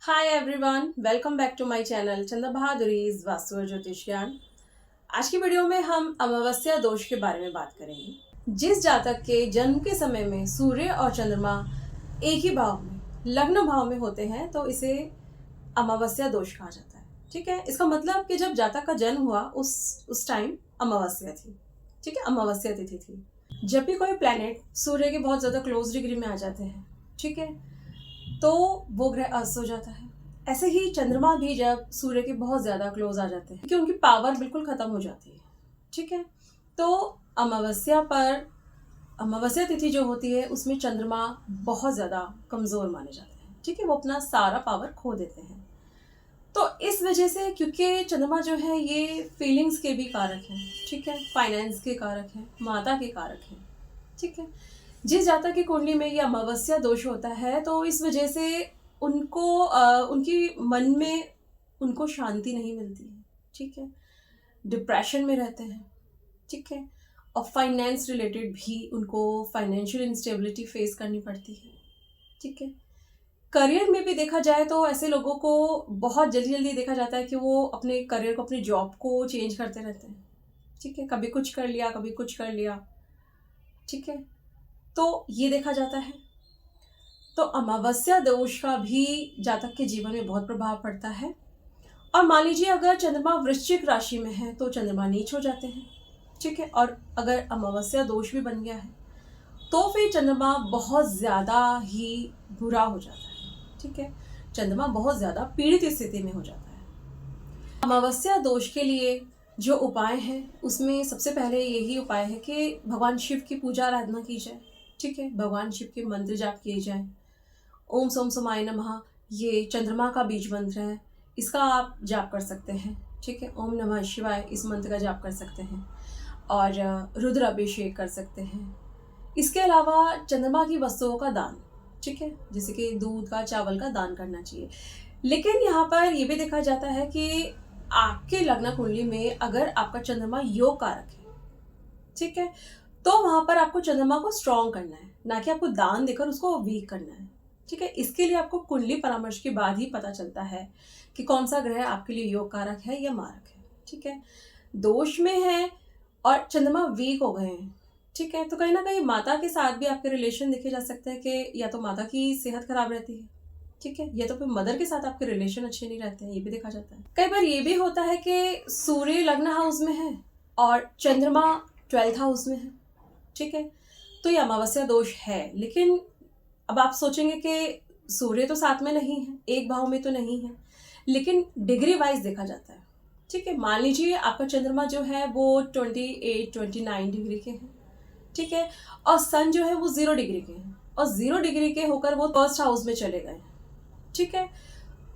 Hi everyone, welcome back to my channel Chanda Bahaduri's vastu और ज्योतिष ज्ञान। आज की वीडियो में हम अमावस्या दोष के बारे में बात करेंगे। जिस जातक के जन्म के समय में सूर्य और चंद्रमा एक ही भाव में लग्न भाव में होते हैं तो इसे अमावस्या दोष कहा जाता है। ठीक है, इसका मतलब कि जब जातक का जन्म हुआ उस टाइम अमावस्या थी। ठीक है, अमावस्या तिथि थी। जब भी कोई प्लैनेट सूर्य के बहुत ज्यादा क्लोज डिग्री में आ जाते हैं, ठीक है, तो वो ग्रह अस्त हो जाता है। ऐसे ही चंद्रमा भी जब सूर्य के बहुत ज्यादा क्लोज आ जाते हैं, क्योंकि उनकी पावर बिल्कुल खत्म हो जाती है। ठीक है, तो अमावस्या पर अमावस्या तिथि जो होती है उसमें चंद्रमा बहुत ज्यादा कमजोर माने जाते हैं। ठीक है, वो अपना सारा पावर खो देते हैं। तो इस वजह से, क्योंकि चंद्रमा जो है ये फीलिंग्स के भी कारक हैं, ठीक है, फाइनेंस के कारक हैं, माता के कारक हैं। ठीक है, जिस जातक की कुंडली में ये अमावस्या दोष होता है तो इस वजह से उनको उनकी मन में उनको शांति नहीं मिलती है। ठीक है, डिप्रेशन में रहते हैं। ठीक है, और फाइनेंस रिलेटेड भी उनको फाइनेंशियल इंस्टेबिलिटी फेस करनी पड़ती है। ठीक है, करियर में भी देखा जाए तो ऐसे लोगों को बहुत जल्दी जल्दी देखा जाता है कि वो अपने करियर को, अपनी जॉब को चेंज करते रहते हैं। ठीक है, कभी कुछ कर लिया, कभी कुछ कर लिया। ठीक है, तो ये देखा जाता है। तो अमावस्या दोष का भी जातक के जीवन में बहुत प्रभाव पड़ता है। और मान लीजिए अगर चंद्रमा वृश्चिक राशि में है तो चंद्रमा नीच हो जाते हैं। ठीक है, और अगर अमावस्या दोष भी बन गया है तो फिर चंद्रमा बहुत ज़्यादा ही बुरा हो जाता है। ठीक है, चंद्रमा बहुत ज़्यादा पीड़ित स्थिति में हो जाता है। अमावस्या दोष के लिए जो उपाय हैं उसमें सबसे पहले यही उपाय है कि भगवान शिव की पूजा आराधना की जाए। ठीक है, भगवान शिव के मंत्र जाप किए जाए। ओम सोम सोमाय नमः ये चंद्रमा का बीज मंत्र है, इसका आप जाप कर सकते हैं। ठीक है, ओम नमः शिवाय इस मंत्र का जाप कर सकते हैं और रुद्र अभिषेक कर सकते हैं। इसके अलावा चंद्रमा की वस्तुओं का दान, ठीक है, जैसे कि दूध का, चावल का दान करना चाहिए। लेकिन यहाँ पर यह भी देखा जाता है कि आपके लग्न कुंडली में अगर आपका चंद्रमा योग कारक है, ठीक है, तो वहां पर आपको चंद्रमा को स्ट्रॉन्ग करना है, ना कि आपको दान देकर उसको वीक करना है। ठीक है, इसके लिए आपको कुंडली परामर्श के बाद ही पता चलता है कि कौन सा ग्रह आपके लिए योग कारक है या मारक है। ठीक है, दोष में है और चंद्रमा वीक हो गए हैं, ठीक है, तो कहीं ना कहीं माता के साथ भी आपके रिलेशन देखे जा सकते हैं कि या तो माता की सेहत खराब रहती है, ठीक है, या तो फिर मदर के साथ आपके रिलेशन अच्छे नहीं रहते हैं, ये भी देखा जाता है। कई बार ये भी होता है कि सूर्य लग्न हाउस में है और चंद्रमा 12th हाउस में है। ठीक है, तो ये अमावस्या दोष है। लेकिन अब आप सोचेंगे कि सूर्य तो साथ में नहीं है, एक भाव में तो नहीं है, लेकिन डिग्री वाइज देखा जाता है। ठीक है, मान लीजिए आपका चंद्रमा जो है वो 28-29 डिग्री के हैं। ठीक है, और सन जो है वो 0 डिग्री के हैं और 0 डिग्री के होकर वो फर्स्ट हाउस में चले गए। ठीक है,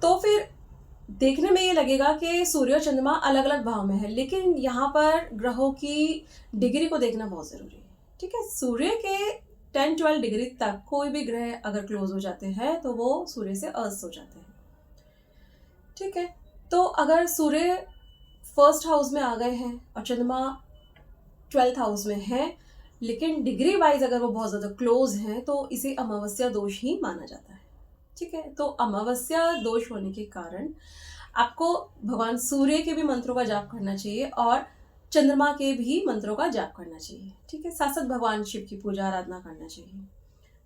तो फिर देखने में ये लगेगा कि सूर्य और चंद्रमा अलग अलग भाव में है, लेकिन यहाँ पर ग्रहों की डिग्री को देखना बहुत जरूरी है। ठीक है, सूर्य के 10-12 डिग्री तक कोई भी ग्रह अगर क्लोज हो जाते हैं तो वो सूर्य से अस्त हो जाते हैं। ठीक है, तो अगर सूर्य फर्स्ट हाउस में आ गए हैं और चंद्रमा 12th हाउस में है, लेकिन डिग्री वाइज अगर वो बहुत ज्यादा क्लोज हैं तो इसे अमावस्या दोष ही माना जाता है। ठीक है, तो अमावस्या दोष होने के कारण आपको भगवान सूर्य के भी मंत्रों का जाप करना चाहिए और चंद्रमा के भी मंत्रों का जाप करना चाहिए। ठीक है, साथ साथ भगवान शिव की पूजा आराधना करना चाहिए।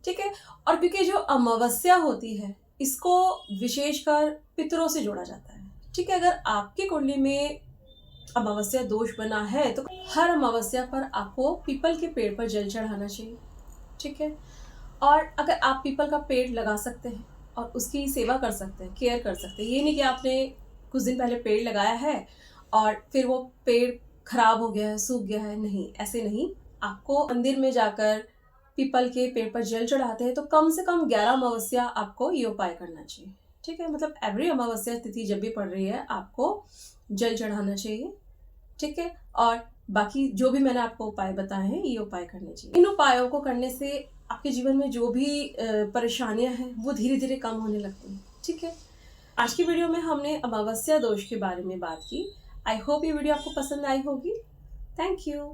ठीक है, और क्योंकि जो अमावस्या होती है इसको विशेषकर पितरों से जोड़ा जाता है। ठीक है, अगर आपकी कुंडली में अमावस्या दोष बना है तो हर अमावस्या पर आपको पीपल के पेड़ पर जल चढ़ाना चाहिए। ठीक है, और अगर आप पीपल का पेड़ लगा सकते हैं और उसकी सेवा कर सकते हैं, केयर कर सकते हैं, ये नहीं कि आपने कुछ दिन पहले पेड़ लगाया है और फिर वो पेड़ खराब हो गया है, सूख गया है, नहीं, ऐसे नहीं। आपको मंदिर में जाकर पीपल के पेड़ पर जल चढ़ाते हैं तो कम से कम 11 अमावस्या आपको ये उपाय करना चाहिए। ठीक है, मतलब एवरी अमावस्या तिथि जब भी पड़ रही है आपको जल चढ़ाना चाहिए। ठीक है, और बाकी जो भी मैंने आपको उपाय बताए हैं ये उपाय करने चाहिए। इन उपायों को करने से आपके जीवन में जो भी परेशानियां हैं वो धीरे धीरे कम होने लगती हैं। ठीक है, आज की वीडियो में हमने अमावस्या दोष के बारे में बात की। आई होप ये वीडियो आपको पसंद आई होगी। Thank you.